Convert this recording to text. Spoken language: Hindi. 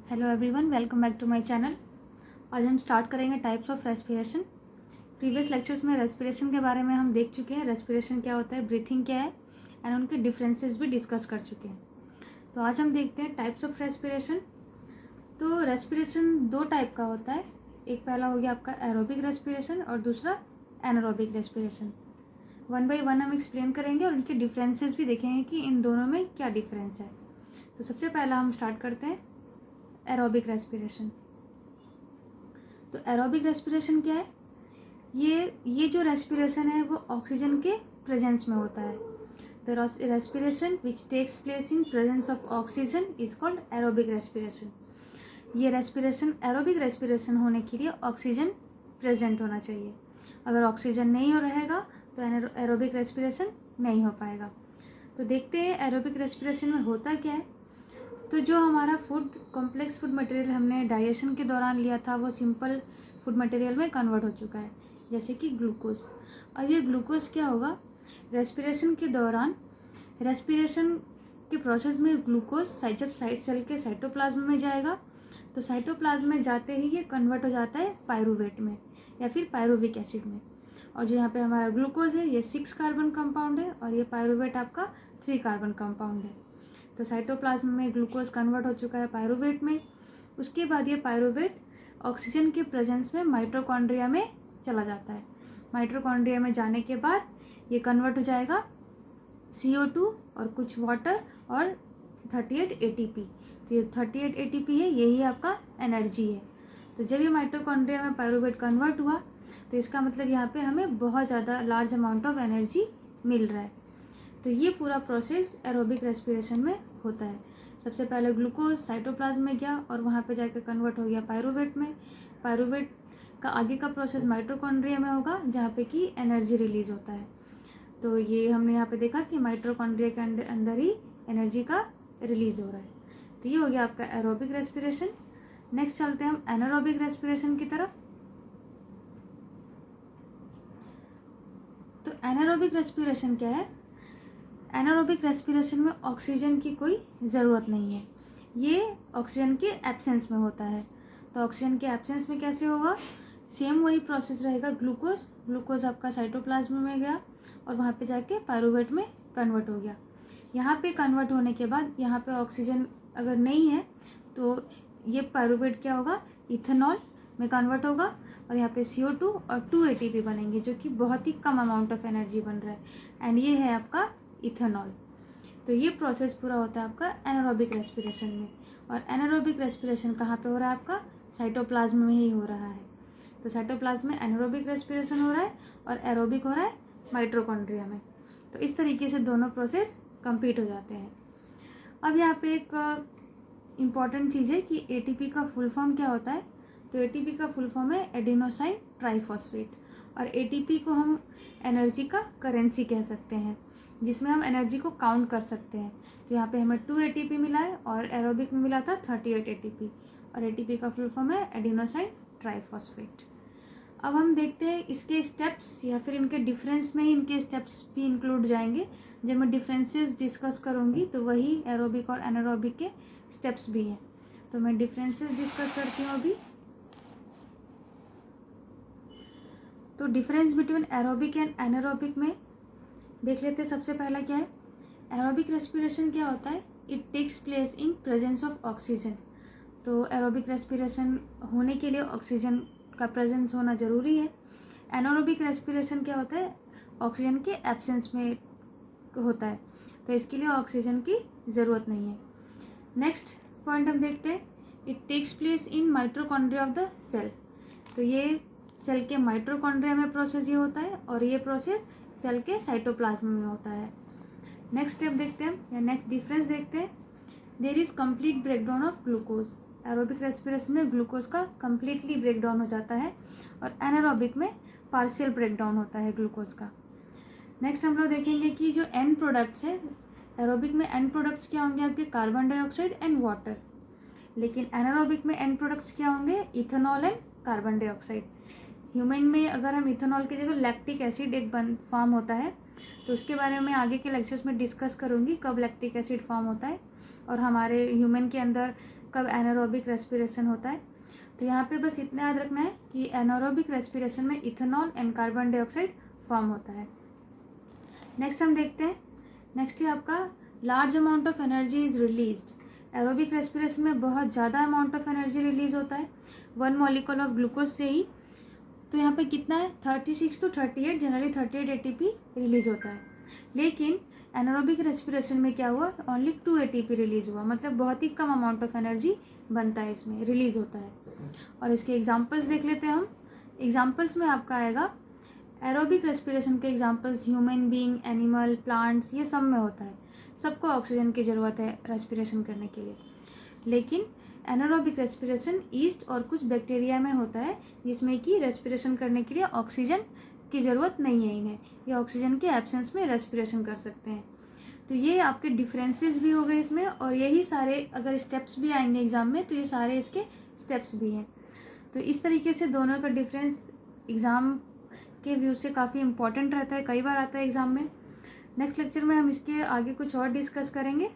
Hello everyone, welcome back to my channel. आज हम स्टार्ट करेंगे types of respiration. Previous lectures में रेस्पिरेशन के बारे में हम देख चुके हैं, रेस्पिरेशन क्या होता है, ब्रीथिंग क्या है एंड उनके डिफरेंसेस भी डिस्कस कर चुके हैं। तो आज हम देखते हैं टाइप्स ऑफ रेस्पिरेशन। तो रेस्पिरेशन दो टाइप का होता है, एक पहला हो गया आपका एरोबिक रेस्पिरेशन और दूसरा anaerobic respiration. One by one हम एक्सप्लेन करेंगे और उनके डिफरेंसेस भी देखेंगे कि इन दोनों में क्या डिफरेंस है। तो सबसे पहला हम स्टार्ट करते हैं एरोबिक रेस्पिरेशन। तो एरोबिक रेस्पिरेशन क्या है? ये जो रेस्पिरेशन है वो ऑक्सीजन के प्रेजेंस में होता है। The respiration which takes place in presence of oxygen is called aerobic respiration. ये रेस्पिरेशन एरोबिक रेस्पिरेशन होने के लिए ऑक्सीजन प्रेजेंट होना चाहिए। अगर ऑक्सीजन नहीं हो रहेगा तो एरोबिक रेस्पिरेशन नहीं हो पाएगा। तो देखते हैं एरोबिक रेस्पिरेशन में होता क्या है। तो जो हमारा फूड कॉम्प्लेक्स फूड मटेरियल हमने डाइजेशन के दौरान लिया था वो सिंपल फूड मटेरियल में कन्वर्ट हो चुका है, जैसे कि ग्लूकोज। अब ये ग्लूकोज क्या होगा, रेस्पिरेशन के दौरान रेस्पिरेशन के प्रोसेस में ग्लूकोज जब सेल के साइटोप्लाज्म में जाएगा तो साइटोप्लाज्म में जाते ही ये कन्वर्ट हो जाता है पायरूवेट में या फिर पायरुविक एसिड में। और जो यहाँ पे हमारा ग्लूकोज है ये 6 कार्बन कंपाउंड है और ये पायरूवेट आपका 3 कार्बन कंपाउंड है। तो साइटोप्लाज्म में ग्लूकोज कन्वर्ट हो चुका है पायरूवेट में। उसके बाद ये पायरूवेट ऑक्सीजन के प्रेजेंस में माइटोकॉन्ड्रिया में चला जाता है। माइटोकॉन्ड्रिया में जाने के बाद ये कन्वर्ट हो जाएगा CO2 और कुछ वाटर और 38 ATP। तो ये 38 ATP है, यही आपका एनर्जी है। तो जब ये माइटोकॉन्ड्रिया में पायरूवेट कन्वर्ट हुआ तो इसका मतलब यहाँ पे हमें बहुत ज़्यादा लार्ज अमाउंट ऑफ एनर्जी मिल रहा है। तो ये पूरा प्रोसेस एरोबिक रेस्पिरेशन में होता है। सबसे पहले ग्लूकोज साइटोप्लाज्म में गया और वहाँ पे जाकर कन्वर्ट हो गया पायरूवेट में। पायरूवेट का आगे का प्रोसेस माइटोकॉन्ड्रिया में होगा जहाँ पे कि एनर्जी रिलीज होता है। तो ये हमने यहाँ पे देखा कि माइटोकॉन्ड्रिया के अंदर ही एनर्जी का रिलीज हो रहा है। तो ये हो गया आपका एरोबिक रेस्पिरेशन। नेक्स्ट चलते हैं हम एनारोबिक रेस्पिरेशन की तरफ। तो एनारोबिक रेस्पिरेशन क्या है? एनारोबिक रेस्पिरेशन में ऑक्सीजन की कोई ज़रूरत नहीं है, ये ऑक्सीजन के एब्सेंस में होता है। तो ऑक्सीजन के एब्सेंस में कैसे होगा, सेम वही प्रोसेस रहेगा। ग्लूकोज आपका साइटोप्लाज्म में गया और वहाँ पे जाके पायरूवेट में कन्वर्ट हो गया। यहाँ पे कन्वर्ट होने के बाद यहाँ पे ऑक्सीजन अगर नहीं है तो ये पायरूवेट क्या होगा, इथेनॉल में कन्वर्ट होगा और यहाँ पे CO2 और 2 ATP बनेंगे, जो कि बहुत ही कम अमाउंट ऑफ एनर्जी बन रहा है एंड ये है आपका इथेनॉल। तो ये प्रोसेस पूरा होता है आपका एनारोबिक रेस्पिरेशन में। और एनारोबिक रेस्पिरेशन कहाँ पे हो रहा है, आपका साइटोप्लाज्म में ही हो रहा है। तो साइटोप्लाज्म में एनारोबिक रेस्पिरेशन हो रहा है और एरोबिक हो रहा है माइटोकॉन्ड्रिया में। तो इस तरीके से दोनों प्रोसेस कंप्लीट हो जाते हैं। अब यहाँ पे एक इम्पॉर्टेंट चीज़ है कि ATP का फुल फॉर्म क्या होता है। तो ATP का फुल फॉर्म है एडिनोसाइन ट्राइफॉस्फेट। और ATP को हम एनर्जी का करेंसी कह सकते हैं, जिसमें हम एनर्जी को काउंट कर सकते हैं। तो यहाँ पे हमें 2 ATP मिला है और एरोबिक में मिला था 38 ATP। और ATP का फुल फॉर्म है एडिनोसाइन ट्राइफॉस्फेट। अब हम देखते हैं इसके स्टेप्स या फिर इनके डिफरेंस में ही इनके स्टेप्स भी इंक्लूड जाएंगे। जब मैं डिफरेंसेस डिस्कस करूँगी तो वही एरोबिक और एनारोबिक के स्टेप्स भी हैं। तो मैं डिफरेंसेस डिस्कस करती हूँ अभी। तो difference between aerobic and anaerobic में देख लेते हैं। सबसे पहला क्या है, एरोबिक रेस्पिरेशन क्या होता है, it takes place in presence of oxygen. तो एरोबिक रेस्पिरेशन होने के लिए ऑक्सीजन का प्रेजेंस होना ज़रूरी है। एनारोबिक रेस्पिरेशन क्या होता है, ऑक्सीजन के एब्सेंस में होता है, तो इसके लिए ऑक्सीजन की ज़रूरत नहीं है। नेक्स्ट पॉइंट हम देखते हैं, it takes place in mitochondria of the cell. तो ये सेल के माइटोकॉन्ड्रिया में प्रोसेस ये होता है और ये प्रोसेस सेल के साइटोप्लाज्म में होता है। नेक्स्ट स्टेप देखते हैं या नेक्स्ट डिफरेंस देखते हैं, there is complete breakdown of glucose. Aerobic respiration में ग्लूकोज का कंप्लीटली ब्रेकडाउन हो जाता है और एनारोबिक में पार्शियल ब्रेकडाउन होता है ग्लूकोज का। नेक्स्ट हम लोग देखेंगे कि जो एंड प्रोडक्ट्स है, एरोबिक में एंड प्रोडक्ट्स क्या होंगे, आपके कार्बन डाइऑक्साइड एंड वाटर। लेकिन एनारोबिक में एंड प्रोडक्ट्स क्या होंगे, ethanol and carbon dioxide. Human में अगर हम इथेनॉल की जगह लैक्टिक एसिड एक फॉर्म होता है, तो उसके बारे में आगे के लेक्चर्स में डिस्कस करूँगी कब लैक्टिक एसिड फॉर्म होता है। और हमारे ह्यूमन के अंदर कब एनारोबिक रेस्पिरेशन होता है। तो यहाँ पे बस इतना याद रखना है कि एनारोबिक रेस्पिरेशन में ethanol and carbon dioxide form होता है। नेक्स्ट हम देखते हैं, नेक्स्ट है आपका large amount of energy is released. Aerobic respiration में बहुत ज़्यादा अमाउंट ऑफ एनर्जी रिलीज होता है 1 मॉलिक्यूल ऑफ ग्लूकोज से ही। तो यहाँ पे कितना है 36 to 38, जनरली 38 ATP रिलीज होता है। लेकिन एनारोबिक रेस्पिरेशन में क्या हुआ, ओनली 2 ATP रिलीज हुआ, मतलब बहुत ही कम अमाउंट ऑफ एनर्जी बनता है इसमें, रिलीज होता है। और इसके एग्जांपल्स देख लेते हैं हम। एग्जांपल्स में आपका आएगा एरोबिक रेस्पिरेशन के examples human being, animal, plants, ये सब में होता है। सबको ऑक्सीजन की ज़रूरत है रेस्पिरेशन करने के लिए। लेकिन एनारोबिक रेस्पिरेशन ईस्ट और कुछ बैक्टीरिया में होता है जिसमें कि रेस्पिरेशन करने के लिए ऑक्सीजन की ज़रूरत नहीं है इन्हें, ये ऑक्सीजन के एब्सेंस में रेस्पिरेशन कर सकते हैं। तो ये आपके डिफरेंसेस भी हो गए इसमें, और यही सारे अगर स्टेप्स भी आएंगे एग्ज़ाम में तो ये सारे इसके स्टेप्स भी हैं। तो इस तरीके से दोनों का डिफरेंस एग्ज़ाम के व्यू से काफ़ी इंपॉर्टेंट रहता है, कई बार आता है एग्ज़ाम में। नेक्स्ट लेक्चर में हम इसके आगे कुछ और डिस्कस करेंगे।